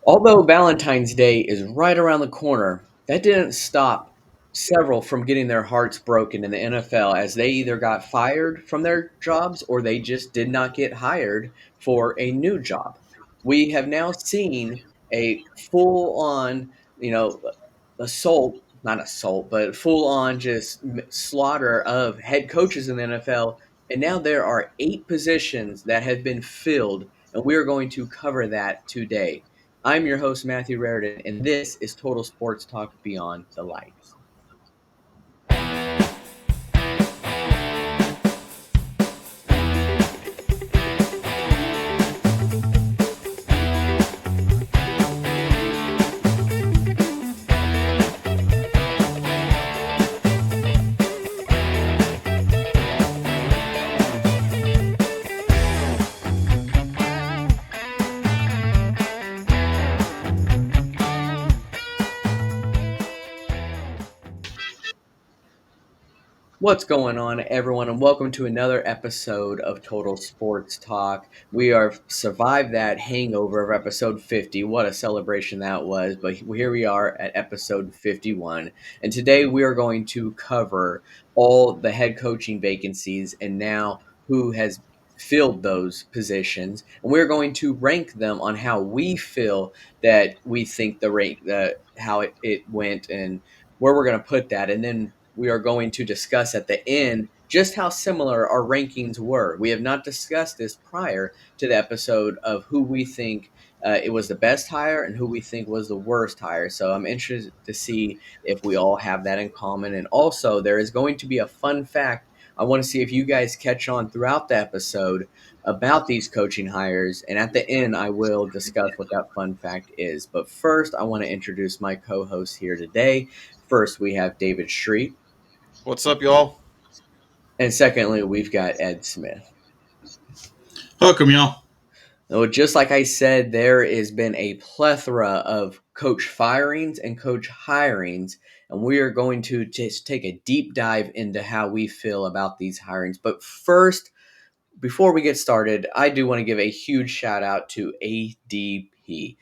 Although Valentine's Day is right around the corner, that didn't stop several from getting their hearts broken in the NFL as they either got fired from their jobs or they just did not get hired for a new job. We have now seen a full on, you know, assault, not assault, but full on just slaughter of head coaches in the NFL. And now there are 8 positions that have been filled, and we are going to cover that today. I'm your host, Matthew Raridan, and this is Total Sports Talk Beyond the Lights. What's going on, everyone, and welcome to another episode of Total Sports Talk. We are survived that hangover of episode 50. What a celebration that was! But here we are at episode 51, and today we are going to cover all the head coaching vacancies and now who has filled those positions, and we're going to rank them on how we feel that we think the rank, how it went, and where we're going to put that, and then we are going to discuss at the end just how similar our rankings were. We have not discussed this prior to the episode of who we think it was the best hire and who we think was the worst hire. So I'm interested to see if we all have that in common. And also, there is going to be a fun fact. I want to see if you guys catch on throughout the episode about these coaching hires. And at the end, I will discuss what that fun fact is. But first, I want to introduce my co hosts here today. First, we have David Street. What's up, y'all? And secondly, we've got Ed Smith. Welcome, y'all. Well, just like I said, there has been a plethora of coach firings and coach hirings, and we are going to just take a deep dive into how we feel about these hirings. But first, before we get started, I do want to give a huge shout out to ADP.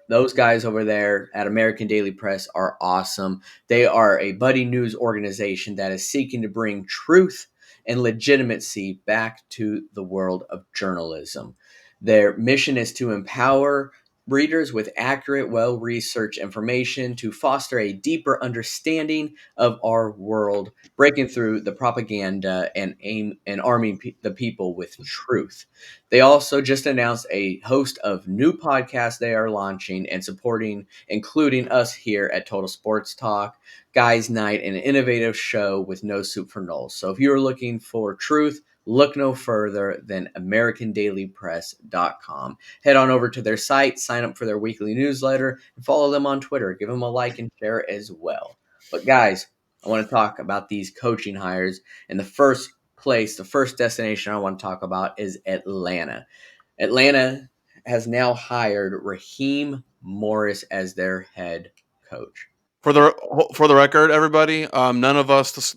Those guys over there at American Daily Press are awesome. They are a buddy news organization that is seeking to bring truth and legitimacy back to the world of journalism. Their mission is to empower readers with accurate, well researched information to foster a deeper understanding of our world, breaking through the propaganda and aim and arming the people with truth. They also just announced a host of new podcasts they are launching and supporting, including us here at Total Sports Talk, Guys Night, an innovative show with no soup for Knowles. So if you're looking for truth, look no further than americandailypress.com. Head on over to their site, sign up for their weekly newsletter, and follow them on Twitter. Give them a like and share as well. But guys, I want to talk about these coaching hires. And the first place, the first destination I want to talk about is Atlanta. Atlanta has now hired Raheem Morris as their head coach. For the record, everybody, none of us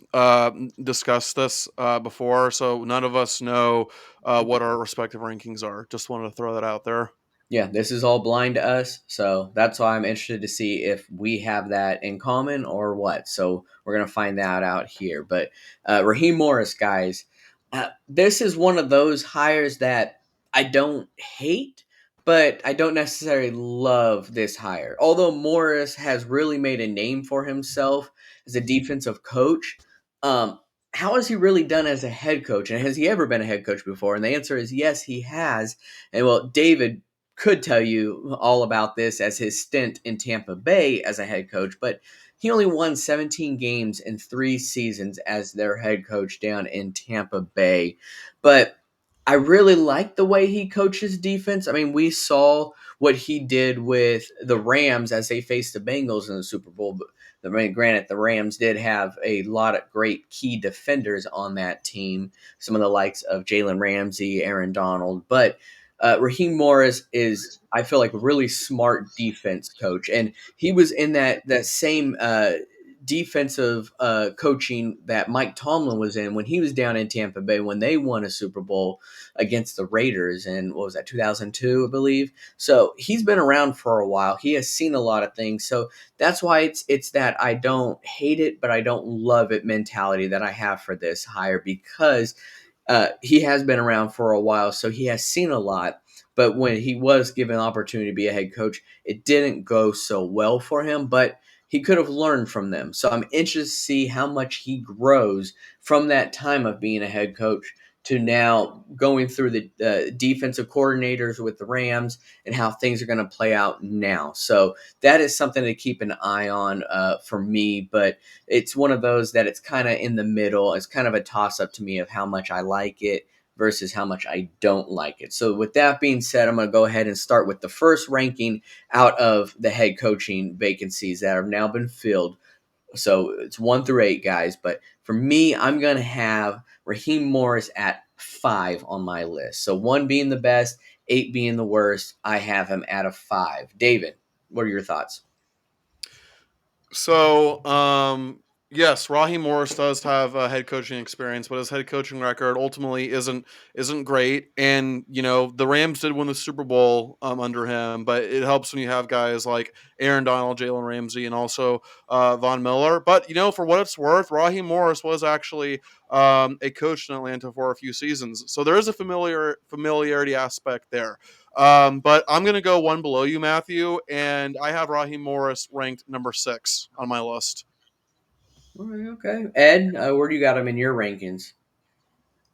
discussed this before, so none of us know what our respective rankings are. Just wanted to throw that out there. Yeah, this is all blind to us, so that's why I'm interested to see if we have that in common or what. So we're gonna find that out here. But Raheem Morris, guys, this is one of those hires that I don't hate, but I don't necessarily love this hire. Although Morris has really made a name for himself as a defensive coach, um, how has he really done as a head coach? And has he ever been a head coach before? And the answer is yes, he has. And well, David could tell you all about this as his stint in Tampa Bay as a head coach, but he only won 17 games in 3 seasons as their head coach down in Tampa Bay. But I really like the way he coaches defense. I mean, we saw what he did with the Rams as they faced the Bengals in the Super Bowl. But granted, the Rams did have a lot of great key defenders on that team, some of the likes of Jalen Ramsey, Aaron Donald. But Raheem Morris is, I feel like, a really smart defense coach, and he was in that same defensive coaching that Mike Tomlin was in when he was down in Tampa Bay when they won a Super Bowl against the Raiders in, what was that, 2002, I believe. So he's been around for a while. He has seen a lot of things. So that's why it's that I don't hate it, but I don't love it mentality that I have for this hire, because he has been around for a while, so he has seen a lot. But when he was given an opportunity to be a head coach, it didn't go so well for him. But he could have learned from them. So I'm interested to see how much he grows from that time of being a head coach to now going through the defensive coordinators with the Rams and how things are going to play out now. So that is something to keep an eye on for me. But it's one of those that it's kind of in the middle. It's kind of a toss up to me of how much I like it versus how much I don't like it. So with that being said, I'm going to go ahead and start with the first ranking out of the head coaching vacancies that have now been filled. So it's 1 through 8, guys. But for me, I'm going to have Raheem Morris at 5 on my list. So 1 being the best, 8 being the worst. I have him at a 5. David, what are your thoughts? So, yes, Raheem Morris does have head coaching experience, but his head coaching record ultimately isn't great. And the Rams did win the Super Bowl under him, but it helps when you have guys like Aaron Donald, Jalen Ramsey, and also Von Miller. But for what it's worth, Raheem Morris was actually a coach in Atlanta for a few seasons, so there is a familiarity aspect there. But I'm going to go one below you, Matthew, and I have Raheem Morris ranked number 6 on my list. All right, okay. Ed, where do you got him in your rankings?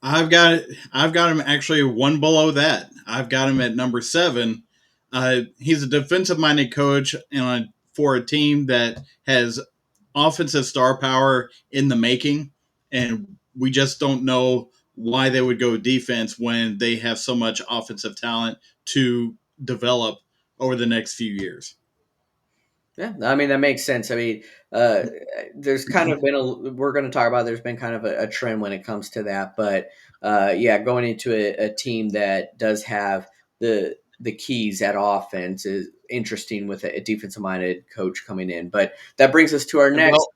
I've got him actually one below that. I've got him at number 7. He's a defensive minded coach for a team that has offensive star power in the making, and we just don't know why they would go defense when they have so much offensive talent to develop over the next few years. Yeah, I mean that makes sense. I mean, uh, there's kind of been we're going to talk about. There's been kind of a trend when it comes to that, but yeah, going into a team that does have the keys at offense is interesting with a defensive minded coach coming in. But that brings us to our And next. well,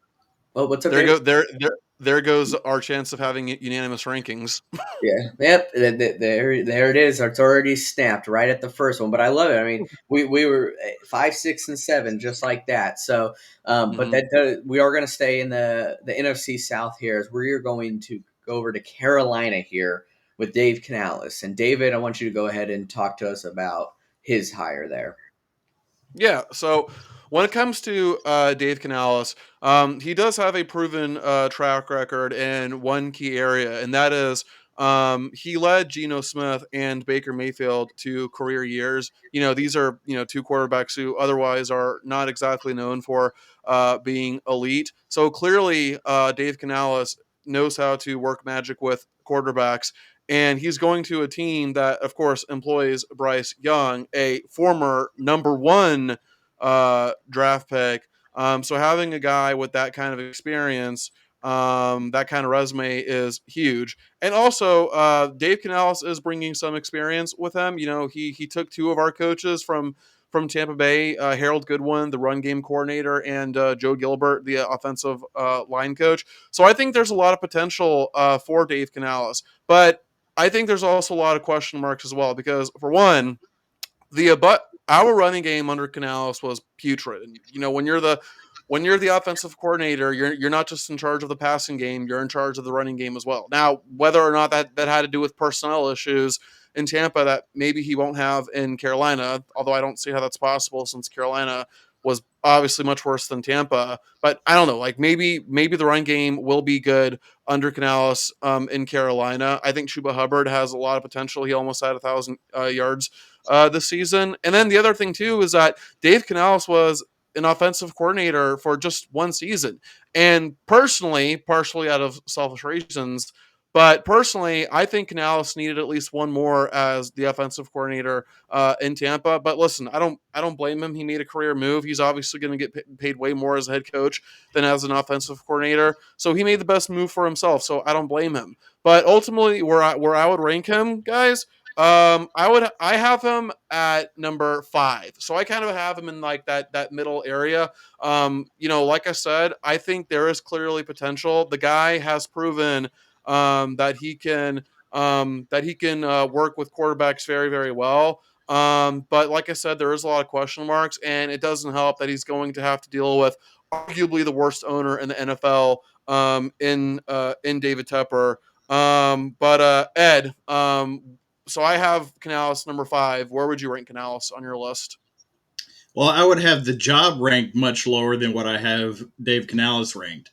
Well, what's up, there David? go there goes our chance of having unanimous rankings. Yeah. Yep. There it is. It's already snapped right at the first one. But I love it. I mean, we were 5, 6, and 7, just like that. So, but hmm we are going to stay in the NFC South here, as we're going to go over to Carolina here with Dave Canales. And David, I want you to go ahead and talk to us about his hire there. Yeah. So when it comes to Dave Canales, he does have a proven track record in one key area, and that is he led Geno Smith and Baker Mayfield to career years. These are two quarterbacks who otherwise are not exactly known for being elite. So clearly, Dave Canales knows how to work magic with quarterbacks. And he's going to a team that, of course, employs Bryce Young, a former number 1 draft pick. So having a guy with that kind of experience, that kind of resume is huge. And also, Dave Canales is bringing some experience with him. He took 2 of our coaches from Tampa Bay, Harold Goodwin, the run game coordinator, and Joe Gilbert, the offensive line coach. So I think there's a lot of potential for Dave Canales. But I think there's also a lot of question marks as well, because for one, but our running game under Canales was putrid. And when you're the offensive coordinator, you're not just in charge of the passing game, you're in charge of the running game as well. Now, whether or not that had to do with personnel issues in Tampa that maybe he won't have in Carolina, although I don't see how that's possible since Carolina was obviously much worse than Tampa. But I don't know, like maybe the run game will be good under Canales in Carolina. I think Chuba Hubbard has a lot of potential. He almost had 1,000 yards this season. And then the other thing too is that Dave Canales was an offensive coordinator for just one season. And personally, partially out of selfish reasons, but personally, I think Canales needed at least one more as the offensive coordinator in Tampa. But listen, I don't blame him. He made a career move. He's obviously going to get paid way more as a head coach than as an offensive coordinator. So he made the best move for himself. So I don't blame him. But ultimately, where I would rank him, guys, I have him at number 5. So I kind of have him in like that middle area. Like I said, I think there is clearly potential. The guy has proven that he can work with quarterbacks very, very well. But like I said, there is a lot of question marks, and it doesn't help that he's going to have to deal with arguably the worst owner in the NFL, in David Tepper. But Ed, so I have Canales number 5. Where would you rank Canales on your list? Well, I would have the job ranked much lower than what I have Dave Canales ranked.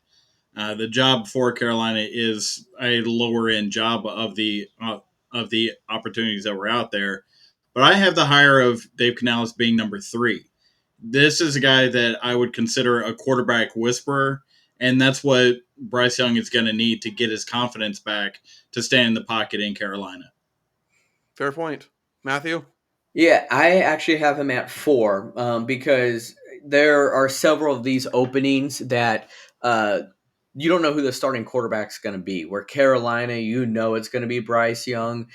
The job for Carolina is a lower end job of the opportunities that were out there, but I have the hire of Dave Canales being number 3. This is a guy that I would consider a quarterback whisperer, and that's what Bryce Young is going to need to get his confidence back to stand in the pocket in Carolina. Fair point, Matthew. Yeah, I actually have him at 4 because there are several of these openings that uh, you don't know who the starting quarterback's going to be. Where Carolina, it's going to be Bryce Young.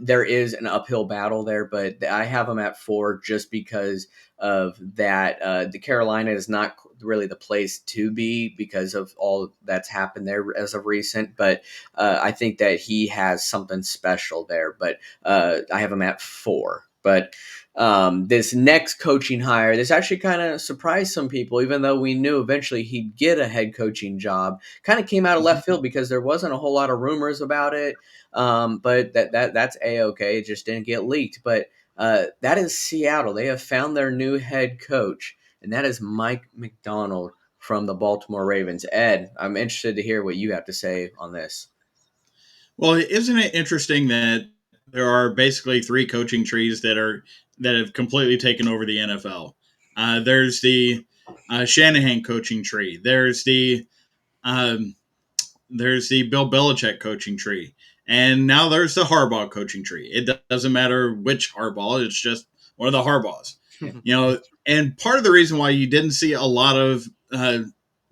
There is an uphill battle there, but I have him at 4 just because of that. The Carolina is not really the place to be because of all that's happened there as of recent. But I think that he has something special there. But I have him at 4. But this next coaching hire, this actually kind of surprised some people, even though we knew eventually he'd get a head coaching job. Kind of came out of left field because there wasn't a whole lot of rumors about it. But that's a-okay. It just didn't get leaked. But that is Seattle. They have found their new head coach, and that is Mike McDonald from the Baltimore Ravens. Ed, I'm interested to hear what you have to say on this. Well, isn't it interesting that there are basically 3 coaching trees that have completely taken over the NFL? There's the Shanahan coaching tree. Um, there's the Bill Belichick coaching tree, and now there's the Harbaugh coaching tree. It doesn't matter which Harbaugh; it's just one of the Harbaughs. And part of the reason why you didn't see a lot of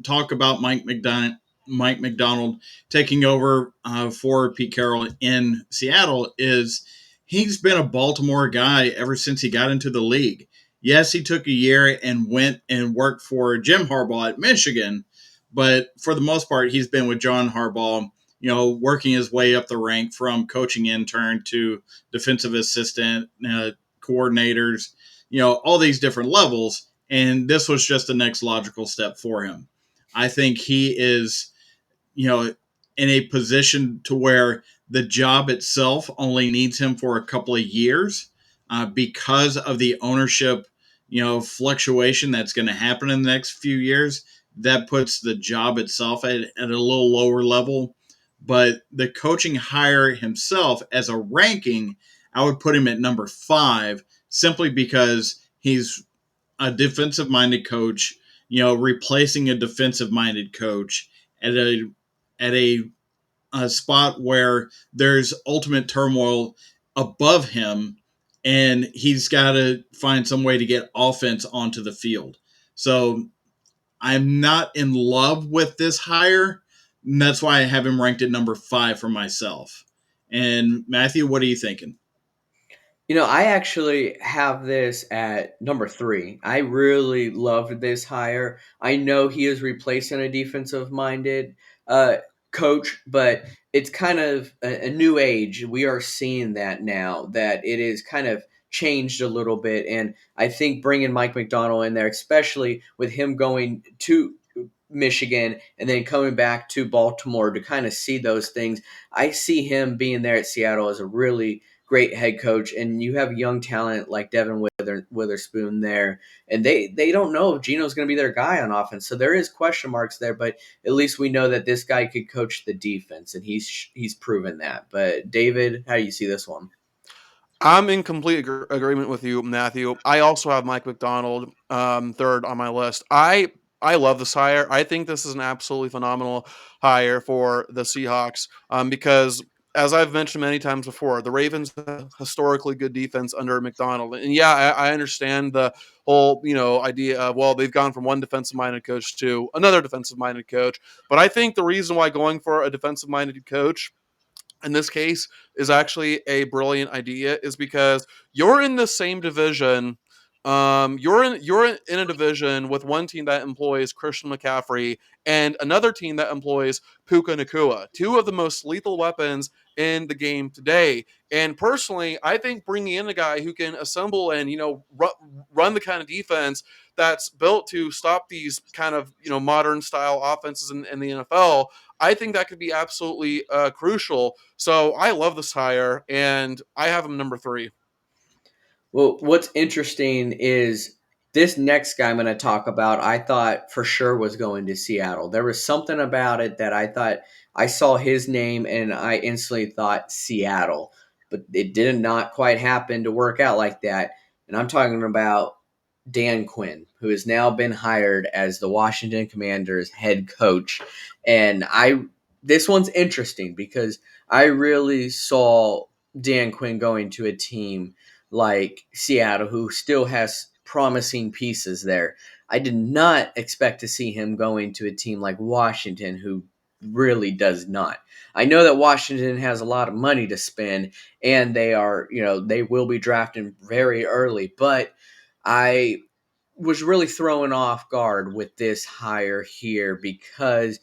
talk about Mike McDonald taking over for Pete Carroll in Seattle is he's been a Baltimore guy ever since he got into the league. Yes, he took a year and went and worked for Jim Harbaugh at Michigan, but for the most part, he's been with John Harbaugh, working his way up the rank from coaching intern to defensive assistant, coordinators, all these different levels. And this was just the next logical step for him. I think he is, in a position to where the job itself only needs him for a couple of years because of the ownership, fluctuation that's going to happen in the next few years. That puts the job itself at a little lower level. But the coaching hire himself as a ranking, I would put him at number 5 simply because he's a defensive minded coach, replacing a defensive minded coach at a spot where there's ultimate turmoil above him, and he's got to find some way to get offense onto the field. So I'm not in love with this hire. And that's why I have him ranked at number 5 for myself. And Matthew, what are you thinking? I actually have this at number 3. I really loved this hire. I know he is replacing a defensive minded uh, coach, but it's kind of a new age. We are seeing that now, that it is kind of changed a little bit. And I think bringing Mike McDonald in there, especially with him going to Michigan and then coming back to Baltimore to kind of see those things, I see him being there at Seattle as a really great head coach, and you have young talent like Devin Witherspoon there, and they don't know if Gino's going to be their guy on offense, so there is question marks there. But at least we know that this guy could coach the defense, and he's proven that. But David, how do you see this one? I'm in complete agreement with you, Matthew. I also have Mike McDonald, third on my list. I love this hire. I think this is an absolutely phenomenal hire for the Seahawks, because, as I've mentioned many times before, the Ravens have a historically good defense under McDonald. And yeah, I understand the whole idea of, well, they've gone from one defensive minded coach to another defensive minded coach. But I think the reason why going for a defensive minded coach in this case is actually a brilliant idea, is because you're in the same division. You're in a division with one team that employs Christian McCaffrey and another team that employs Puka Nakua, two of the most lethal weapons in the game today. And personally, I think bringing in a guy who can assemble and run the kind of defense that's built to stop these kind of modern style offenses in the NFL, I think that could be absolutely crucial. So I love this hire, and I have him number 3. Well, what's interesting is this next guy I'm going to talk about, I thought for sure was going to Seattle. There was something about it that I thought I saw his name and I instantly thought Seattle, but it did not quite happen to work out like that. And I'm talking about Dan Quinn, who has now been hired as the Washington Commanders head coach. And this one's interesting because I really saw Dan Quinn going to a team like Seattle, who still has promising pieces there. I did not expect to see him going to a team like Washington, who really does not. I know that Washington has a lot of money to spend, and they will be drafting very early, but I was really thrown off guard with this hire here because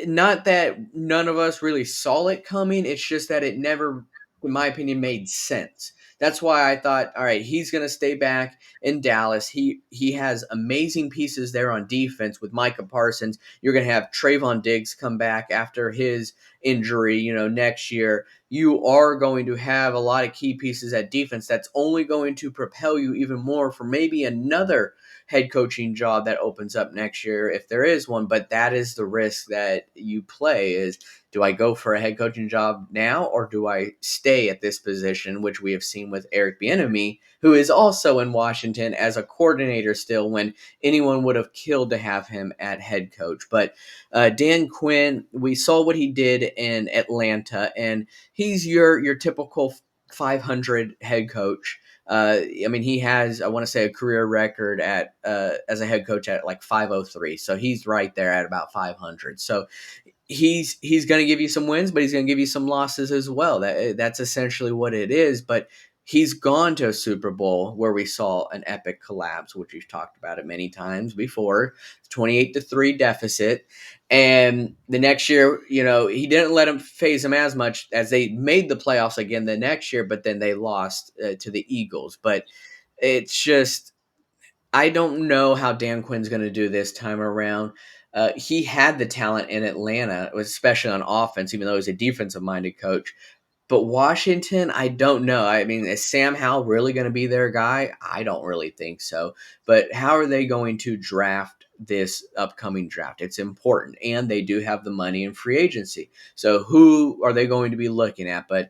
not that none of us really saw it coming. It's just that it never, in my opinion, made sense. That's why I thought, all right, he's going to stay back in Dallas. He has amazing pieces there on defense with Micah Parsons. You're going to have Trayvon Diggs come back after his injury, next year. You are going to have a lot of key pieces at defense. That's only going to propel you even more for maybe another head coaching job that opens up next year if there is one. But that is the risk that you play: is, do I go for a head coaching job now, or do I stay at this position, which we have seen with Eric Bieniemy, who is also in Washington as a coordinator still, when anyone would have killed to have him at head coach. But Dan Quinn, we saw what he did in Atlanta, and he's your typical 500 head coach. I mean, he has, I want to say, a career record at as a head coach at like 503. So he's right there at about 500. So he's going to give you some wins, but he's going to give you some losses as well. That's essentially what it is. But he's gone to a Super Bowl where we saw an epic collapse, which we've talked about it many times before, 28-3 deficit. And the next year, he didn't let him phase him as much as they made the playoffs again the next year, but then they lost to the Eagles. But it's just, I don't know how Dan Quinn's going to do this time around. He had the talent in Atlanta, especially on offense, even though he's a defensive minded coach. But Washington, I don't know. I mean, is Sam Howell really going to be their guy? I don't really think so. But how are they going to draft this upcoming draft? It's important. And they do have the money in free agency. So who are they going to be looking at? But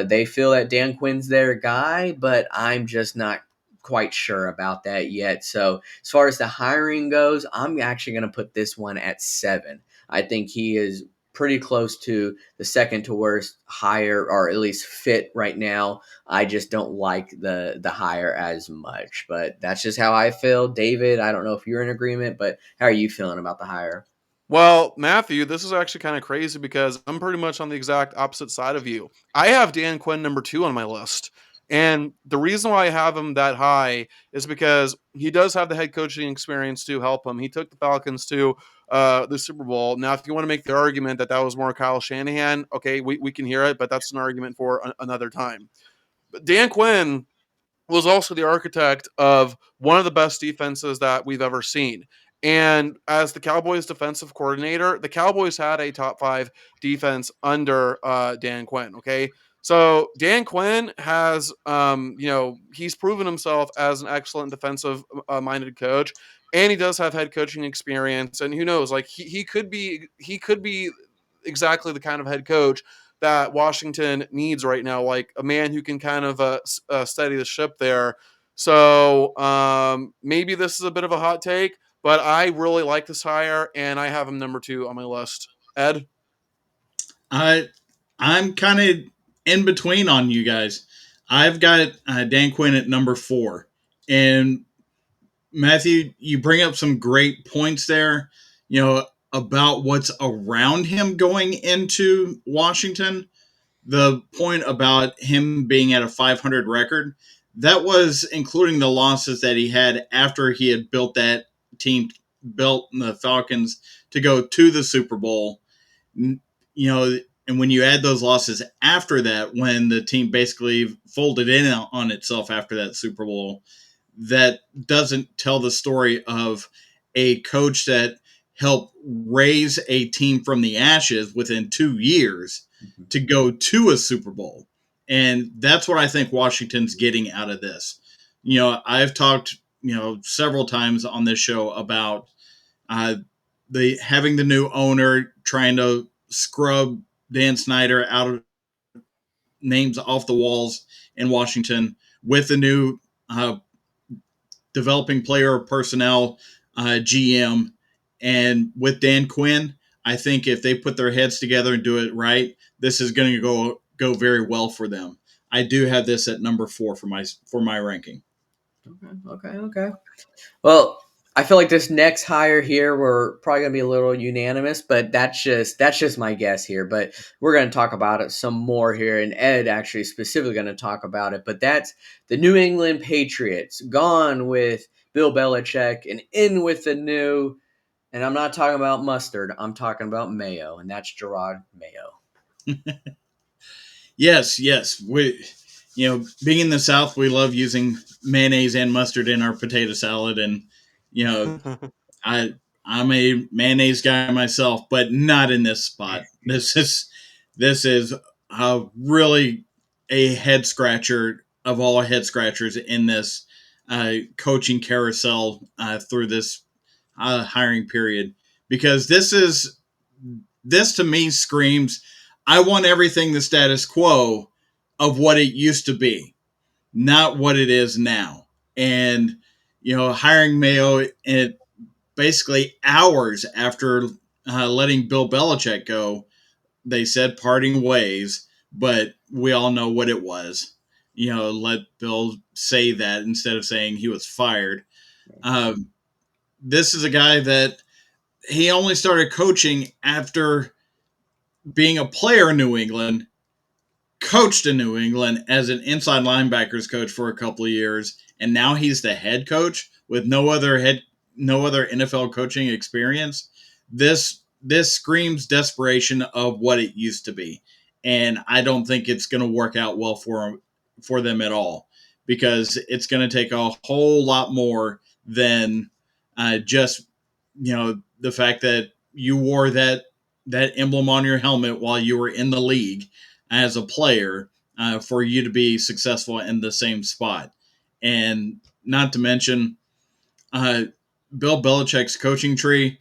they feel that Dan Quinn's their guy, but I'm just not quite sure about that yet. So as far as the hiring goes, I'm actually going to put this one at 7. I think he is pretty close to the second to worst hire, or at least fit right now. I just don't like the hire as much, but that's just how I feel. David, I don't know if you're in agreement, but how are you feeling about the hire? Well, Matthew, this is actually kind of crazy because I'm pretty much on the exact opposite side of you. I have Dan Quinn number 2 on my list. And the reason why I have him that high is because he does have the head coaching experience to help him. He took the Falcons to the Super Bowl. Now, if you want to make the argument that that was more Kyle Shanahan, okay, we can hear it, but that's an argument for another time. But Dan Quinn was also the architect of one of the best defenses that we've ever seen. And as the Cowboys defensive coordinator, the Cowboys had a top 5 defense under Dan Quinn. Okay. So Dan Quinn has, he's proven himself as an excellent defensive minded coach, and he does have head coaching experience. And who knows, like he could be exactly the kind of head coach that Washington needs right now, like a man who can kind of steady the ship there. So maybe this is a bit of a hot take, but I really like this hire, and I have him number 2 on my list. Ed? I I'm kind of in between on you guys. I've got Dan Quinn at number 4, and Matthew, you bring up some great points there. About what's around him going into Washington. the point about him being at a 500 record, that was including the losses that he had after he had built that team, built the Falcons to go to the Super Bowl. You know, and when you add those losses after that, when the team basically folded in on itself after that Super Bowl, that doesn't tell the story of a coach that helped raise a team from the ashes within 2 years Mhm. to go to a Super Bowl. And that's what I think Washington's getting out of this. You know, I've talked, several times on this show about uh, the having the new owner trying to scrub Dan Snyder out of names off the walls in Washington with the new uh, developing player personnel GM, and with Dan Quinn, I think if they put their heads together and do it right, this is going to go very well for them. I do have this at number 4 for my ranking. Okay, okay, okay. Well, I feel like this next hire here, we're probably gonna be a little unanimous, but that's just my guess here. But we're gonna talk about it some more here, and Ed actually specifically gonna talk about it. But that's the New England Patriots gone with Bill Belichick and in with the new. And I'm not talking about mustard. I'm talking about mayo, and that's Gerard Mayo. Yes, yes. Being in the South, we love using mayonnaise and mustard in our potato salad, and you know, I I'm a mayonnaise guy myself, but not in this spot. This is really a head scratcher of all head scratchers in this coaching carousel through this hiring period, because this to me screams, I want everything the status quo of what it used to be, not what it is now. And hiring Mayo at basically hours after letting Bill Belichick go, they said parting ways, but we all know what it was. Let Bill say that instead of saying he was fired. Um, this is a guy that he only started coaching after being a player in New England, coached in New England as an inside linebackers coach for a couple of years, and now he's the head coach with no other NFL coaching experience. This screams desperation of what it used to be, and I don't think it's going to work out well for them at all, because it's going to take a whole lot more than just the fact that you wore that emblem on your helmet while you were in the league as a player for you to be successful in the same spot. And not to mention, uh, Bill Belichick's coaching tree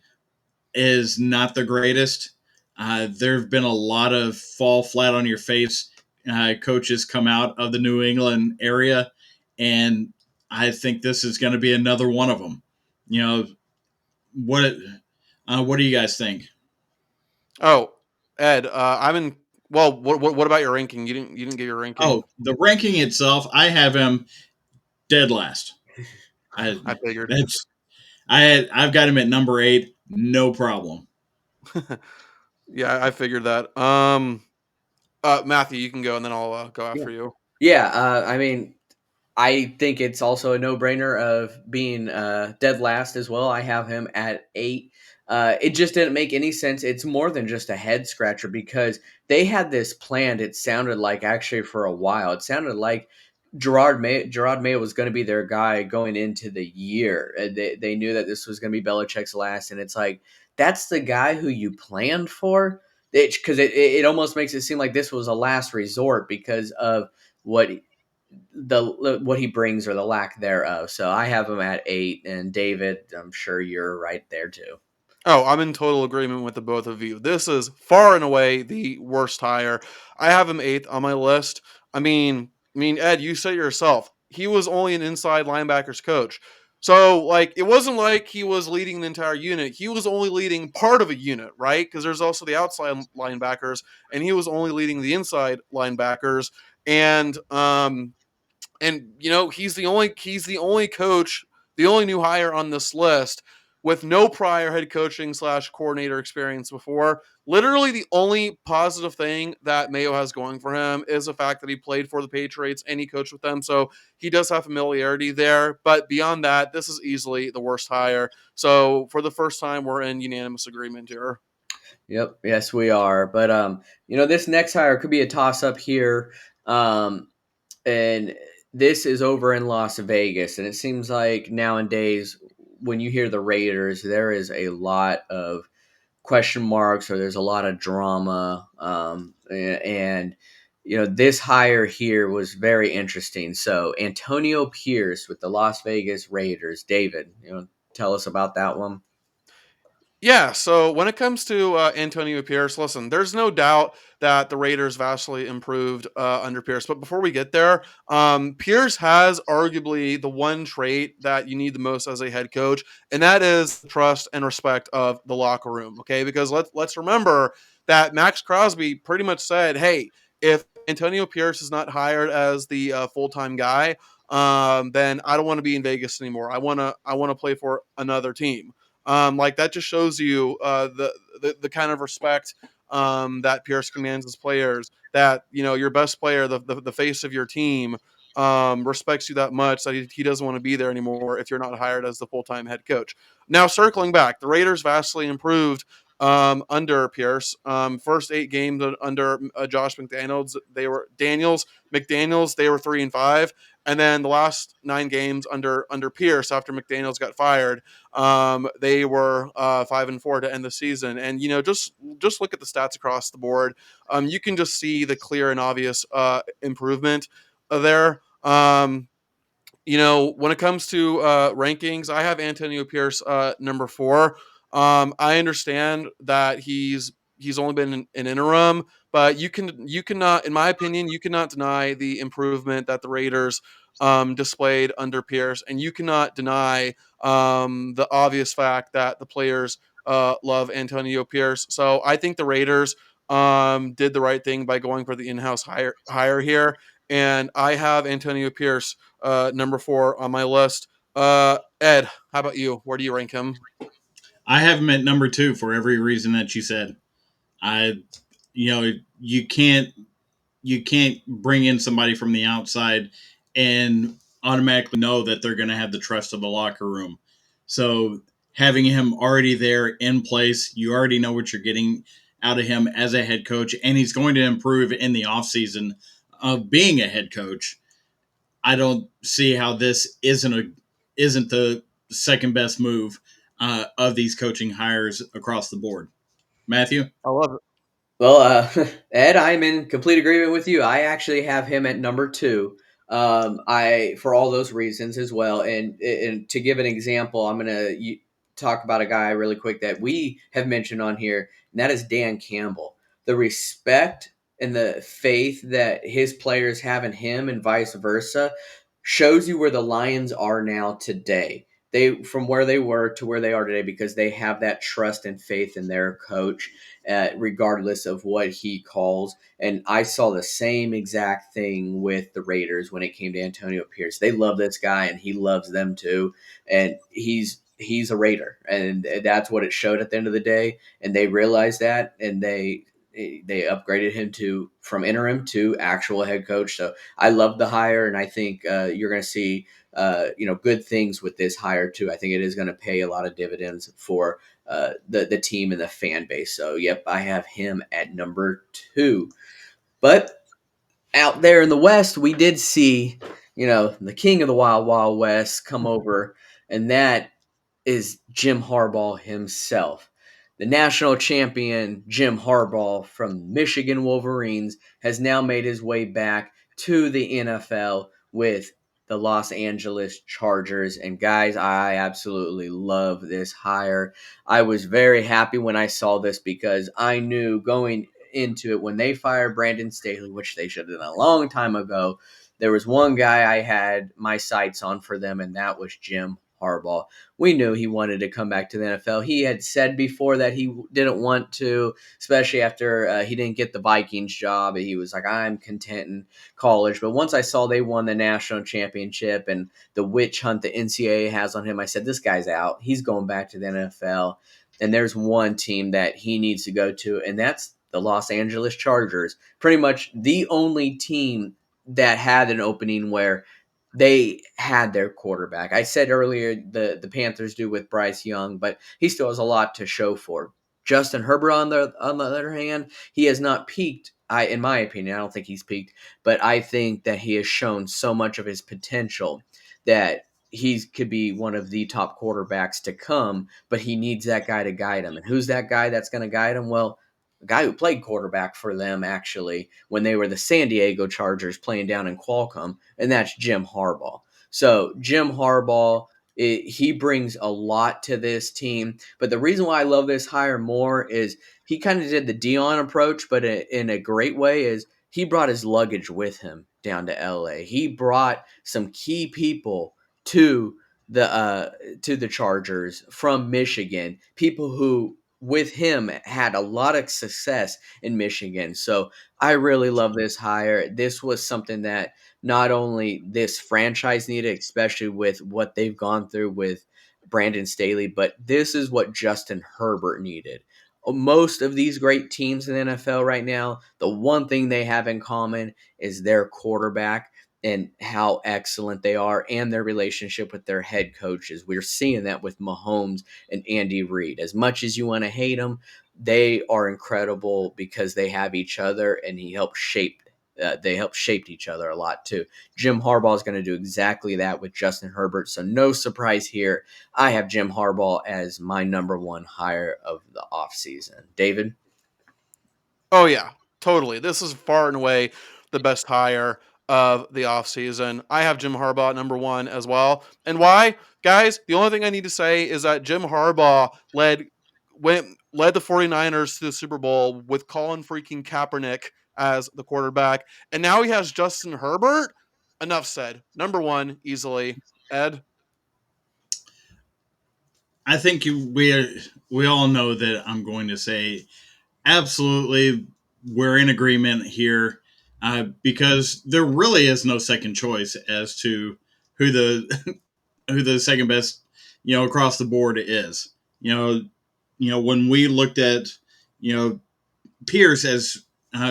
is not the greatest. There have been a lot of fall flat on your face coaches come out of the New England area, and I think this is going to be another one of them. You know what? What do you guys think? Oh, Ed, I'm in. Well, what about your ranking? You didn't get your ranking. Oh, the ranking itself, I have him dead last. I I figured. that's I've got him at number 8, no problem. Yeah, I figured that. Matthew, you can go, and then I'll go Yeah, after you. yeah. I mean, I think it's also a no-brainer of being dead last as well. I have him at 8. It just didn't make any sense. It's more than just a head scratcher because they had this planned. It sounded like actually for a while. It sounded like Gerard Mayo was going to be their guy going into the year. They knew that this was going to be Belichick's last, and it's like that's the guy who you planned for. Because it almost makes it seem like this was a last resort because of what what he brings or the lack thereof. So I have him at 8, and David, I'm sure you're right there too. Oh, I'm in total agreement with the both of you. This is far and away the worst hire. I have him eighth on my list. I mean, Ed, you said it yourself. He was only an inside linebackers coach. So, like, it wasn't like he was leading the entire unit. He was only leading part of a unit, right? Because there's also the outside linebackers, and he was only leading the inside linebackers. And he's the only coach, the only new hire on this list with no prior head coaching slash coordinator experience before. Literally, the only positive thing that Mayo has going for him is the fact that he played for the Patriots and he coached with them. So he does have familiarity there. But beyond that, this is easily the worst hire. So for the first time, we're in unanimous agreement here. Yep. Yes, we are. But this next hire could be a toss up here. Um, and this is over in Las Vegas, and it seems like nowadays when you hear the Raiders, there is a lot of question marks, or there's a lot of drama. And this hire here was very interesting. So Antonio Pierce with the Las Vegas Raiders. David, tell us about that one. Yeah, so when it comes to Antonio Pierce, listen, there's no doubt that the Raiders vastly improved under Pierce. But before we get there, Pierce has arguably the one trait that you need the most as a head coach, and that is trust and respect of the locker room. Okay, because let's remember that Max Crosby pretty much said, "Hey, if Antonio Pierce is not hired as the full time guy, then I don't want to be in Vegas anymore. I want to play for another team." Like that just shows you the kind of respect that Pierce commands his players. That your best player, the face of your team, respects you that much that he doesn't want to be there anymore if you're not hired as the full time head coach. Now circling back, the Raiders vastly improved under Pierce. First 8 games under Josh McDaniels, they were 3-5, and then the last 9 games under Pierce after McDaniels got fired, they were 5-4 to end the season. And just look at the stats across the board. You can just see the clear and obvious improvement there. When it comes to rankings, I have Antonio Pierce number 4. I understand that he's only been an interim, but you cannot, in my opinion, you cannot deny the improvement that the Raiders displayed under Pierce, and you cannot deny the obvious fact that the players love Antonio Pierce. So I think the Raiders did the right thing by going for the in-house hire here, and I have Antonio Pierce number 4 on my list. Ed, how about you? Where do you rank him? I have him at number 2 for every reason that you said. I, you know, you can't bring in somebody from the outside and automatically know that they're going to have the trust of the locker room. So having him already there in place, you already know what you're getting out of him as a head coach, and he's going to improve in the offseason of being a head coach. I don't see how this isn't the second best move of these coaching hires across the board. Matthew? I love it. Well, Ed, I'm in complete agreement with you. I actually have him at number 2. I for all those reasons as well. And to give an example, I'm gonna talk about a guy really quick that we have mentioned on here, and that is Dan Campbell. The respect and the faith that his players have in him, and vice versa, shows you where the Lions are now today. They from where they were to where they are today because they have that trust and faith in their coach, regardless of what he calls. And I saw the same exact thing with the Raiders when it came to Antonio Pierce. They love this guy, and he loves them too. And he's a Raider, and that's what it showed at the end of the day. And they realized that, and they upgraded him to from interim to actual head coach. So I love the hire, and I think you're going to see good things with this hire too. I think it is going to pay a lot of dividends for the team and the fan base. So yep, I have him at number 2. But out there in the West, we did see the king of the Wild Wild West come over, and that is Jim Harbaugh himself. The national champion Jim Harbaugh from Michigan Wolverines has now made his way back to the NFL with the Los Angeles Chargers. And guys, I absolutely love this hire. I was very happy when I saw this because I knew going into it when they fired Brandon Staley, which they should have done a long time ago, there was one guy I had my sights on for them, and that was Jim Harbaugh. We knew he wanted to come back to the NFL. He had said before that he didn't want to, especially after he didn't get the Vikings job. He was like, I'm content in college. But once I saw they won the national championship and the witch hunt the NCAA has on him, I said, this guy's out. He's going back to the NFL. And there's one team that he needs to go to, and that's the Los Angeles Chargers. Pretty much the only team that had an opening where they had their quarterback. I said earlier the Panthers do with Bryce Young, but he still has a lot to show for. Justin Herbert on the other hand, he has not peaked. In my opinion, I don't think he's peaked, but I think that he has shown so much of his potential that he could be one of the top quarterbacks to come, but he needs that guy to guide him. And who's that guy that's going to guide him? Well, a guy who played quarterback for them actually when they were the San Diego Chargers playing down in Qualcomm, and that's Jim Harbaugh. So Jim Harbaugh, he brings a lot to this team. But the reason why I love this hire more is he kind of did the Dion approach, but in a great way. Is he brought his luggage with him down to LA. He brought some key people to the Chargers from Michigan, people who with him had a lot of success in Michigan. So I really love this hire. This was something that not only this franchise needed, especially with what they've gone through with Brandon Staley, but this is what Justin Herbert needed. Most of these great teams in the NFL right now, the one thing they have in common is their quarterback and how excellent they are and their relationship with their head coaches. We're seeing that with Mahomes and Andy Reid. As much as you want to hate them, they are incredible because they have each other, and he helped shape. They help shaped each other a lot too. Jim Harbaugh is going to do exactly that with Justin Herbert, so no surprise here. I have Jim Harbaugh as my number one hire of the offseason. David? Oh yeah, totally. This is far and away the best hire of the offseason. I have Jim Harbaugh at number one as well. And why? Guys, the only thing I need to say is that Jim Harbaugh led the 49ers to the Super Bowl with Colin freaking Kaepernick as the quarterback. And now he has Justin Herbert. Enough said. Number one, easily. Ed? I think we all know that I'm going to say absolutely we're in agreement here because there really is no second choice as to who the who the second best across the board is. You know, when we looked at you know Pierce as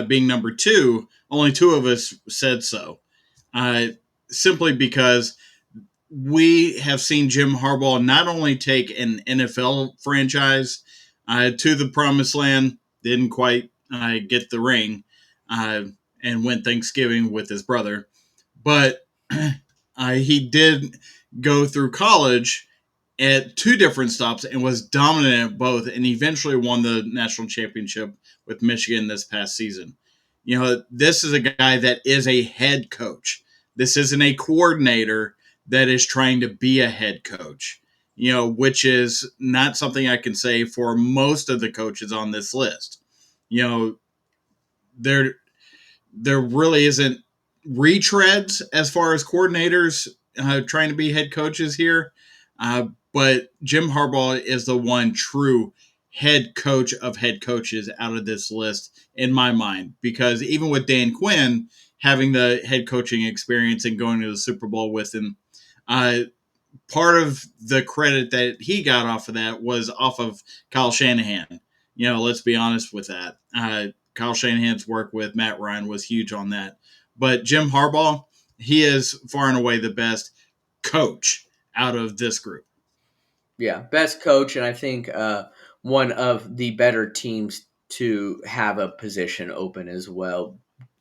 being number two, only two of us said so. Uh, Simply because we have seen Jim Harbaugh not only take an NFL franchise to the promised land, didn't quite get the ring, uh, and went Thanksgiving with his brother, but he did go through college at two different stops and was dominant at both, and eventually won the national championship with Michigan this past season. This is a guy that is a head coach. This isn't a coordinator that is trying to be a head coach, which is not something I can say for most of the coaches on this list. You know, there there really isn't retreads as far as coordinators trying to be head coaches here. But Jim Harbaugh is the one true head coach of head coaches out of this list in my mind, because even with Dan Quinn having the head coaching experience and going to the Super Bowl with him, uh, part of the credit that he got off of that was off of Kyle Shanahan. Let's be honest with that. Kyle Shanahan's work with Matt Ryan was huge on that. But Jim Harbaugh, he is far and away the best coach out of this group. Yeah, best coach, and I think one of the better teams to have a position open as well,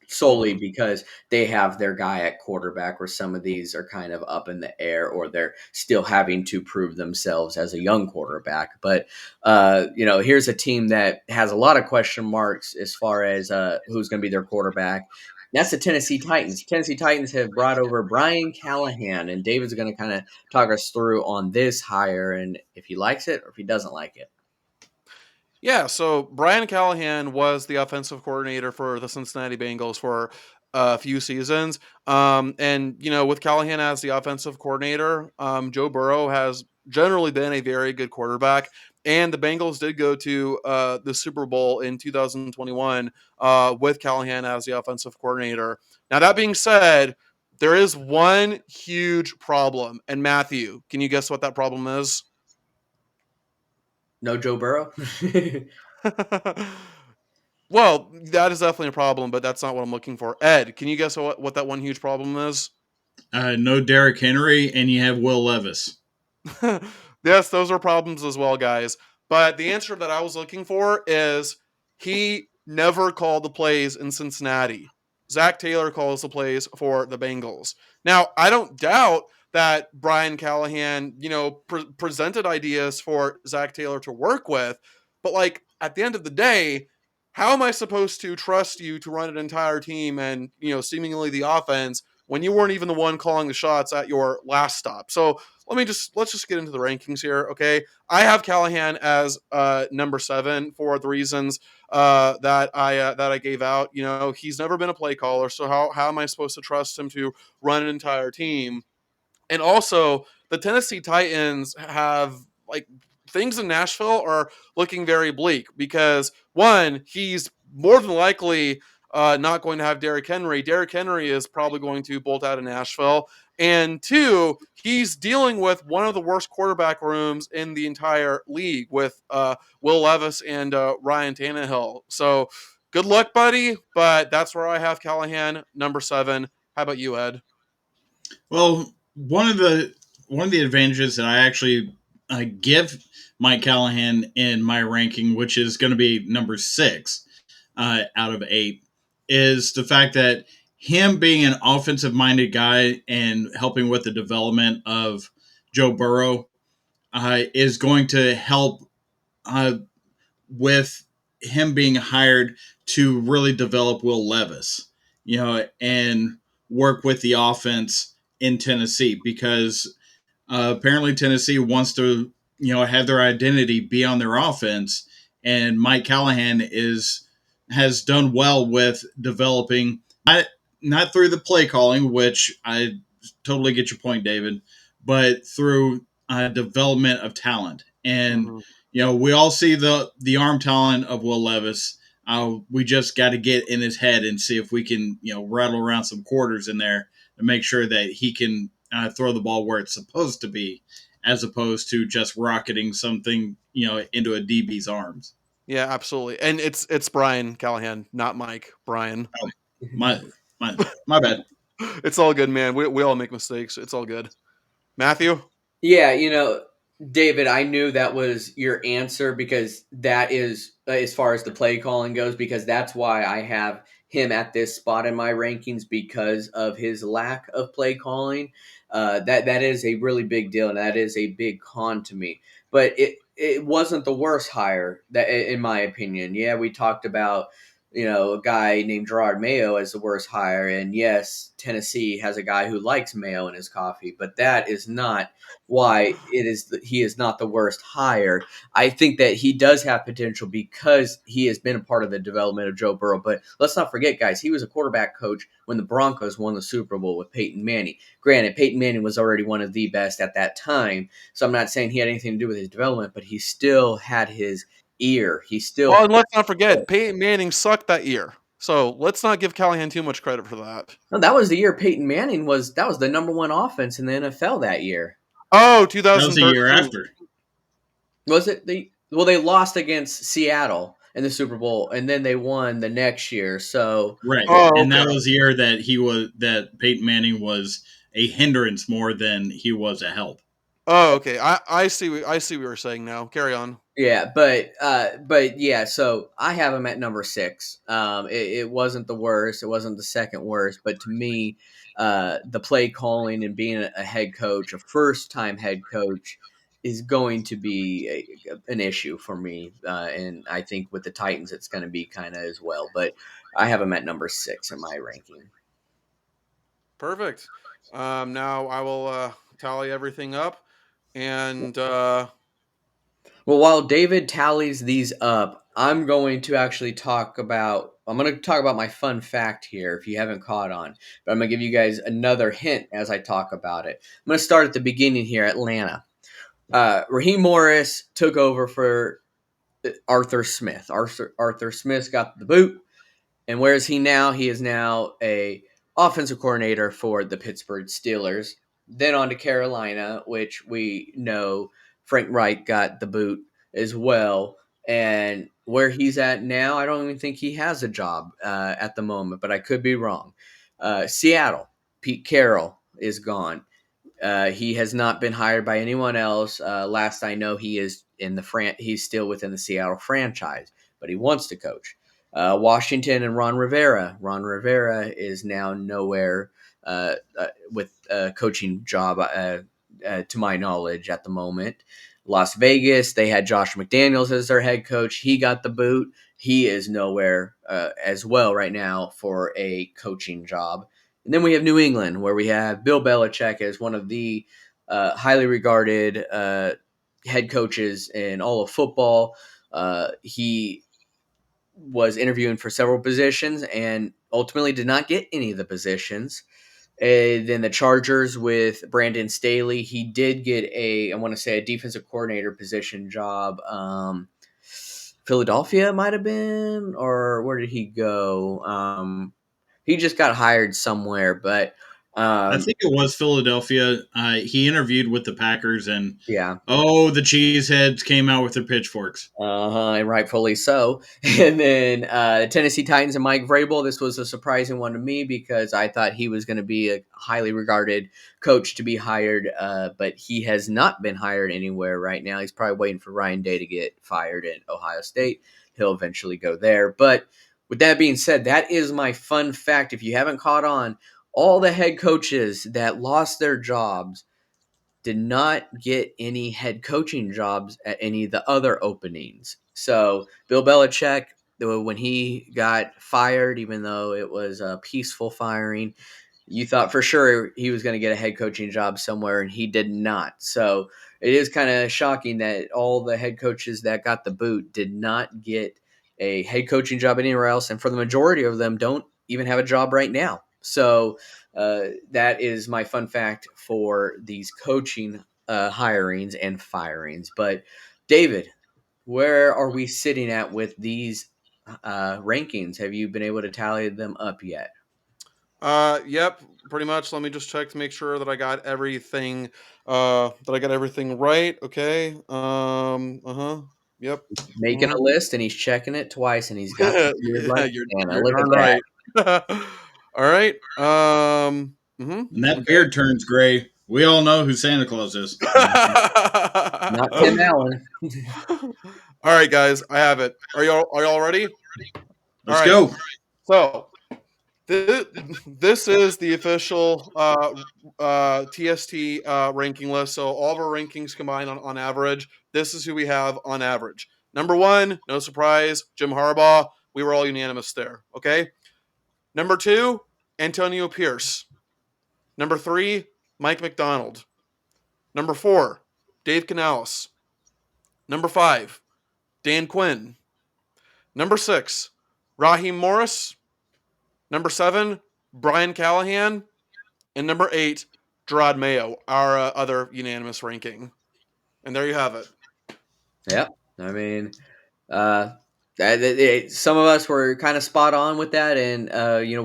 solely because they have their guy at quarterback, where some of these are kind of up in the air, or they're still having to prove themselves as a young quarterback. But here's a team that has a lot of question marks as far as who's going to be their quarterback. That's the Tennessee Titans. Tennessee Titans have brought over Brian Callahan, and David's going to kind of talk us through on this hire and if he likes it or if he doesn't like it. Yeah, so Brian Callahan was the offensive coordinator for the Cincinnati Bengals for few seasons. And with Callahan as the offensive coordinator, Joe Burrow has generally been a very good quarterback. And the Bengals did go to the Super Bowl in 2021 with Callahan as the offensive coordinator. Now, that being said, there is one huge problem. And Matthew, can you guess what that problem is? No Joe Burrow. Well, that is definitely a problem, but that's not what I'm looking for. Ed, can you guess what that one huge problem is? No Derrick Henry, and you have Will Levis. Yes, those are problems as well, guys. But the answer that I was looking for is he never called the plays in Cincinnati. Zach Taylor calls the plays for the Bengals. Now, I don't doubt that Brian Callahan, presented ideas for Zach Taylor to work with, but like at the end of the day, how am I supposed to trust you to run an entire team and, seemingly the offense when you weren't even the one calling the shots at your last stop? So let's just get into the rankings here. Okay, I have Callahan as number 7 for the reasons that I gave out. He's never been a play caller, so how am I supposed to trust him to run an entire team? And also, the Tennessee Titans have like things in Nashville are looking very bleak because one, he's more than likely not going to have Derrick Henry. Derrick Henry is probably going to bolt out of Nashville. And two, he's dealing with one of the worst quarterback rooms in the entire league with Will Levis and Ryan Tannehill. So good luck, buddy. But that's where I have Callahan, number 7. How about you, Ed? Well, one of the advantages that I actually give Mike Callahan in my ranking, which is going to be number 6 out of 8, is the fact that him being an offensive minded guy and helping with the development of Joe Burrow is going to help uh, with him being hired to really develop Will Levis, and work with the offense in Tennessee because apparently Tennessee wants to, have their identity be on their offense, and Mike Callahan has done well with developing not through the play calling, which I totally get your point, David, but through development of talent. And Mm-hmm. we all see the arm talent of Will Levis. We just got to get in his head and see if we can, rattle around some quarters in there to make sure that he can throw the ball where it's supposed to be, as opposed to just rocketing something, into a DB's arms. Yeah, absolutely. And it's Brian Callahan, not Mike. Brian. Oh, my my bad. It's all good, man. We all make mistakes. It's all good. Matthew? Yeah, David, I knew that was your answer because that is as far as the play calling goes, because that's why I have him at this spot in my rankings because of his lack of play calling. That is a really big deal, and that is a big con to me. But it wasn't the worst hire that, in my opinion. Yeah, we talked about a guy named Gerard Mayo as the worst hire, and yes, Tennessee has a guy who likes mayo in his coffee, but that is not why he is not the worst hire. I think that he does have potential because he has been a part of the development of Joe Burrow. But let's not forget, guys, he was a quarterback coach when the Broncos won the Super Bowl with Peyton Manning. Granted, Peyton Manning was already one of the best at that time, so I'm not saying he had anything to do with his development, but he still had his ear. He still Well, and let's not forget, Peyton Manning sucked that year. So let's not give Callahan too much credit for that. no, that was the year Peyton Manning was the number one offense in the NFL that year. Oh, That was the year 2013. after. Was it they lost against Seattle in the Super Bowl and then they won the next year. So Right. Oh, And okay. that was the year that Peyton Manning was a hindrance more than he was a help. Oh, okay. I see what you're saying now. Carry on. yeah, but yeah, so I have him at number 6. It wasn't the worst, it wasn't the second worst, but to me, the play calling and being a head coach, a first time head coach, is going to be an issue for me, and I think with the Titans, it's going to be kind of as well. But I have him at number 6 in my ranking. Perfect. Now I will tally everything up, and Well, while David tallies these up, I'm going to talk about my fun fact here if you haven't caught on. But I'm going to give you guys another hint as I talk about it. I'm going to start at the beginning here, Atlanta. Raheem Morris took over for Arthur Smith. Arthur Smith got the boot. And where is he now? He is now a offensive coordinator for the Pittsburgh Steelers. Then on to Carolina, which we know Frank Reich got the boot as well. And where he's at now, I don't even think he has a job at the moment, but I could be wrong. Seattle, Pete Carroll is gone. He has not been hired by anyone else. Last I know, he's still within the Seattle franchise, but he wants to coach. Washington and Ron Rivera. Ron Rivera is now nowhere with a coaching job, to my knowledge, at the moment. Las Vegas, they had Josh McDaniels as their head coach. He got the boot. He is nowhere as well right now for a coaching job. And then we have New England, where we have Bill Belichick as one of the highly regarded head coaches in all of football. He was interviewing for several positions and ultimately did not get any of the positions. And then the Chargers with Brandon Staley, he did get I want to say, a defensive coordinator position job. Philadelphia might have been, or where did he go? He just got hired somewhere, but I um, think it was Philadelphia. He interviewed with the Packers, and yeah, oh, the cheeseheads came out with their pitchforks. and rightfully so. And then Tennessee Titans and Mike Vrabel. This was a surprising one to me because I thought he was going to be a highly regarded coach to be hired, but he has not been hired anywhere right now. He's probably waiting for Ryan Day to get fired at Ohio State. He'll eventually go there. But with that being said, that is my fun fact. If you haven't caught on, all the head coaches that lost their jobs did not get any head coaching jobs at any of the other openings. So Bill Belichick, when he got fired, even though it was a peaceful firing, you thought for sure he was going to get a head coaching job somewhere, and he did not. So it is kind of shocking that all the head coaches that got the boot did not get a head coaching job anywhere else, and for the majority of them, don't even have a job right now. So that is my fun fact for these coaching hirings and firings. But David, where are we sitting at with these rankings? Have you been able to tally them up yet? Yep, pretty much. Let me just check to make sure that I got everything. That I got everything right. Okay. Uh-huh. Yep. Making a Mhm. list and he's checking it twice and he's got the Yeah, beard like Santa. you're Look at darn that. right. All right. And that Okay. beard turns gray. We all know who Santa Claus is. Not Tim Allen. All right, guys, I have it. Are y'all ready? All Let's right. go. So this is the official TST ranking list. So all of our rankings combined on average. This is who we have on average. Number one, no surprise, Jim Harbaugh. We were all unanimous there. Okay. Number two, Antonio Pierce. Number three, Mike McDonald. Number four, Dave Canales. Number five, Dan Quinn. Number six, Raheem Morris. Number seven, Brian Callahan. And number eight, Gerard Mayo, our other unanimous ranking. And there you have it. Yep. I mean, Uh, some of us were kind of spot on with that, and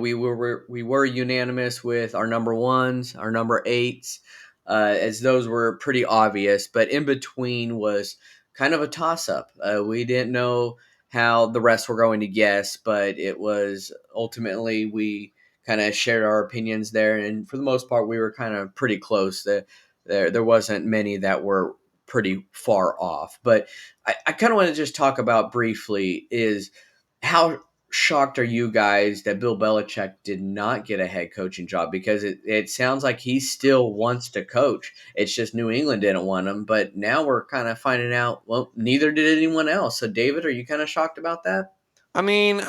we were unanimous with our number ones, our number eights, as those were pretty obvious. But in between was kind of a toss up. We didn't know how the rest were going to guess, but it was ultimately we kind of shared our opinions there, and for the most part, we were kind of pretty close. There wasn't many that were pretty far off, but I kind of want to just talk about briefly is how shocked are you guys that Bill Belichick did not get a head coaching job? Because it sounds like he still wants to coach. It's just New England didn't want him. But now we're kind of finding out, well, neither did anyone else. So, David, are you kind of shocked about that? I mean,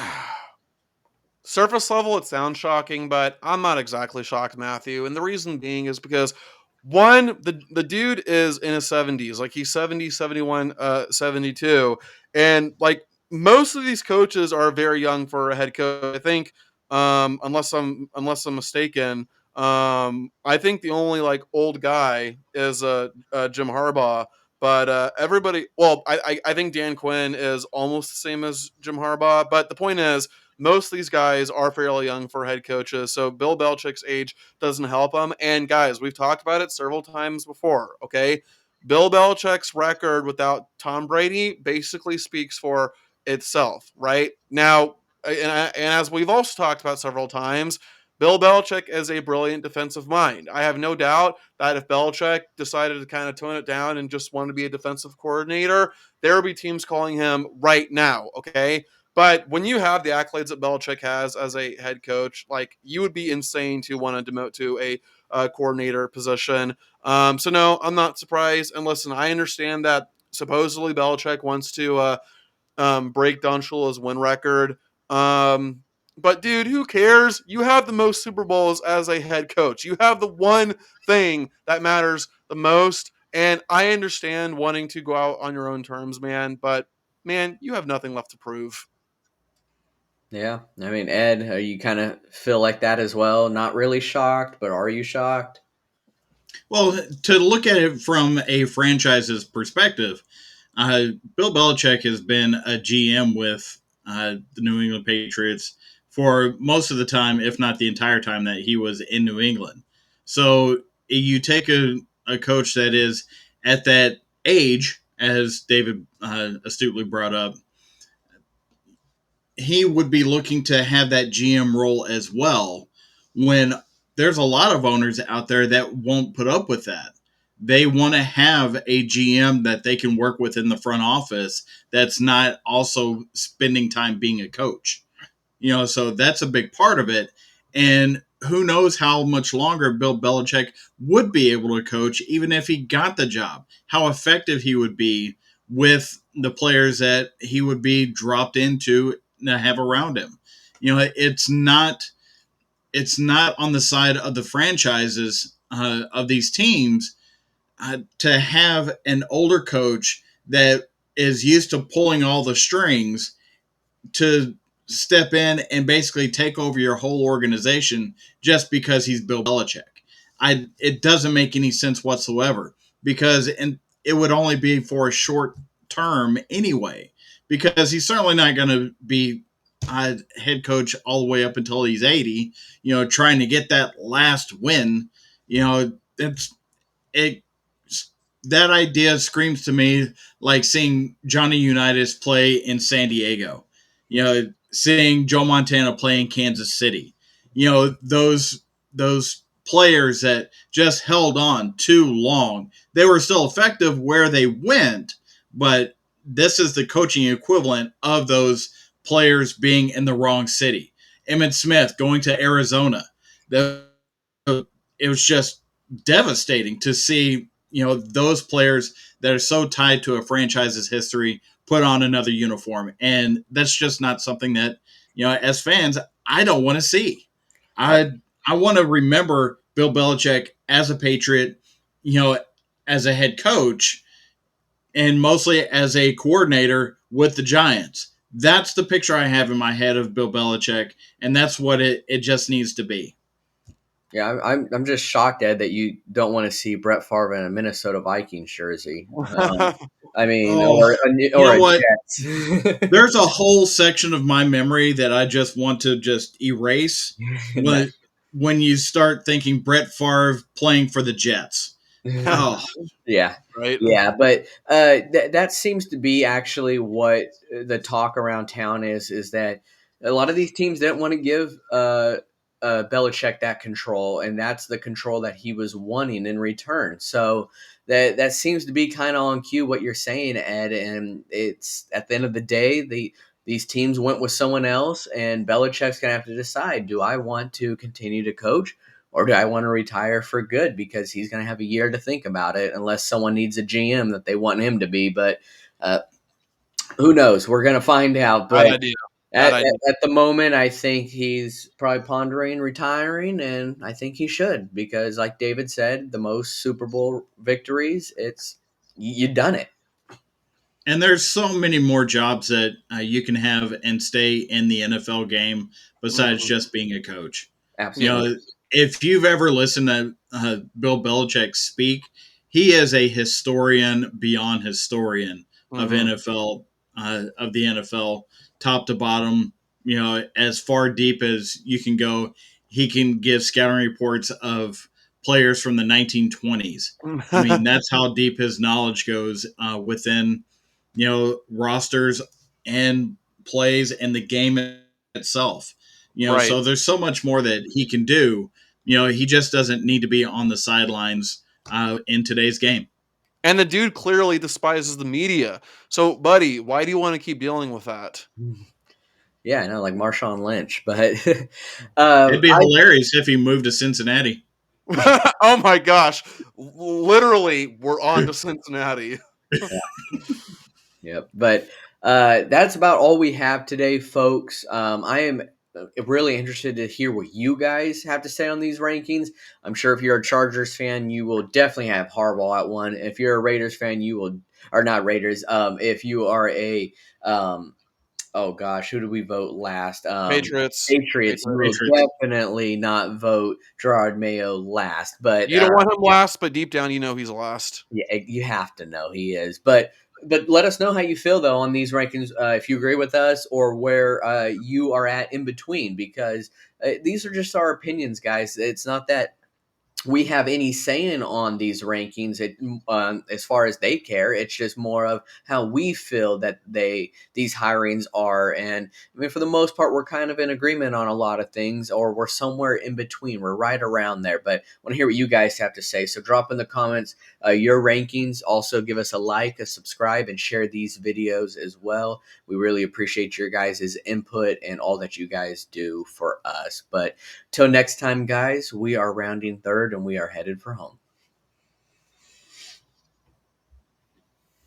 surface level, it sounds shocking, but I'm not exactly shocked, Matthew. And the reason being is because One, the dude is in his 70s, like he's 70, 71, 72, and like most of these coaches are very young for a head coach. I think, unless I'm mistaken, I think the only like old guy is Jim Harbaugh. But everybody, well, I think Dan Quinn is almost the same as Jim Harbaugh. But the point is, most of these guys are fairly young for head coaches. So Bill Belichick's age doesn't help him. And guys, we've talked about it several times before. Okay. Bill Belichick's record without Tom Brady basically speaks for itself, right? Now, and as we've also talked about several times, Bill Belichick is a brilliant defensive mind. I have no doubt that if Belichick decided to kind of tone it down and just wanted to be a defensive coordinator, there would be teams calling him right now. Okay. But when you have the accolades that Belichick has as a head coach, like you would be insane to want to demote to a coordinator position. So no, I'm not surprised. And listen, I understand that supposedly Belichick wants to break Don Shula's win record. But dude, who cares? You have the most Super Bowls as a head coach. You have the one thing that matters the most. And I understand wanting to go out on your own terms, man. But man, you have nothing left to prove. Yeah, I mean, Ed, you kind of feel like that as well. Not really shocked, but are you shocked? Well, to look at it from a franchise's perspective, Bill Belichick has been a GM with the New England Patriots for most of the time, if not the entire time that he was in New England. So you take a coach that is at that age, as David astutely brought up, he would be looking to have that GM role as well when there's a lot of owners out there that won't put up with that. They want to have a GM that they can work with in the front office that's not also spending time being a coach. So that's a big part of it. And who knows how much longer Bill Belichick would be able to coach, even if he got the job, how effective he would be with the players that he would be dropped into to have around him. It's not on the side of the franchises of these teams to have an older coach that is used to pulling all the strings to step in and basically take over your whole organization just because he's Bill Belichick. It doesn't make any sense whatsoever because it would only be for a short term anyway because he's certainly not going to be a head coach all the way up until he's 80, trying to get that last win. It's it that idea screams to me like seeing Johnny Unitas play in San Diego, seeing Joe Montana play in Kansas City, those players that just held on too long. They were still effective where they went, but this is the coaching equivalent of those players being in the wrong city. Emmitt Smith going to Arizona. The It was just devastating to see those players that are so tied to a franchise's history put on another uniform, and that's just not something that as fans I don't want to see. I, I want to remember Bill Belichick as a Patriot, you know, as a head coach, and mostly as a coordinator with the Giants. That's the picture I have in my head of Bill Belichick, and that's what it just needs to be. yeah, I'm just shocked, Ed, that you don't want to see Brett Favre in a Minnesota Vikings jersey. I mean, Oh, you or know a what? Jets. There's a whole section of my memory that I just want to just erase No. when you start thinking Brett Favre playing for the Jets. Oh, Yeah, Right? yeah, but that seems to be actually what the talk around town is that a lot of these teams didn't want to give Belichick that control, and that's the control that he was wanting in return. So that seems to be kind of on cue what you're saying, Ed. And it's at the end of the day, these teams went with someone else, and Belichick's gonna have to decide: do I want to continue to coach? Or do I want to retire for good because he's going to have a year to think about it unless someone needs a GM that they want him to be. But uh, who knows? We're going to find out. Bad But idea. Bad At, idea. at, at the moment, I think he's probably pondering retiring, and I think he should because, like David said, the most Super Bowl victories. It's you done it. And there's so many more jobs that you can have and stay in the NFL game besides Mhm. just being a coach. You Absolutely. know, if you've ever listened to Bill Belichick speak, he is a historian beyond historian of Mhm. the NFL, top to bottom. You know, as far deep as you can go, he can give scouting reports of players from the 1920s. I mean, that's how deep his knowledge goes within rosters and plays and the game itself. Right. So there's so much more that he can do. He just doesn't need to be on the sidelines in today's game. And the dude clearly despises the media. So, buddy, why do you want to keep dealing with that? Yeah, I know, like Marshawn Lynch, but It'd be I hilarious if he moved to Cincinnati. Oh my gosh. Literally, we're on to Cincinnati. Yep. But that's about all we have today, folks. I am really interested to hear what you guys have to say on these rankings. I'm sure if you're a Chargers fan, you will definitely have Harbaugh at one. If you're a Raiders fan, you will, or not Raiders. If you are a, oh gosh, who did we vote last? Patriots. Patriots. You will Patriots. definitely not vote Gerard Mayo last. But You don't want him last, but deep down you know he's last. yeah, you have to know he is. But let us know how you feel though on these rankings. If you agree with us or where you are at in between, because these are just our opinions, guys. It's not that we have any saying on these rankings as far as they care. It's just more of how we feel that these hirings are. And I mean, for the most part, we're kind of in agreement on a lot of things, or we're somewhere in between. We're right around there. But I want to hear what you guys have to say. So drop in the comments your rankings. Also, give us a like, a subscribe, and share these videos as well. We really appreciate your guys' input and all that you guys do for us. But till next time, guys, we are rounding third and we are headed for home.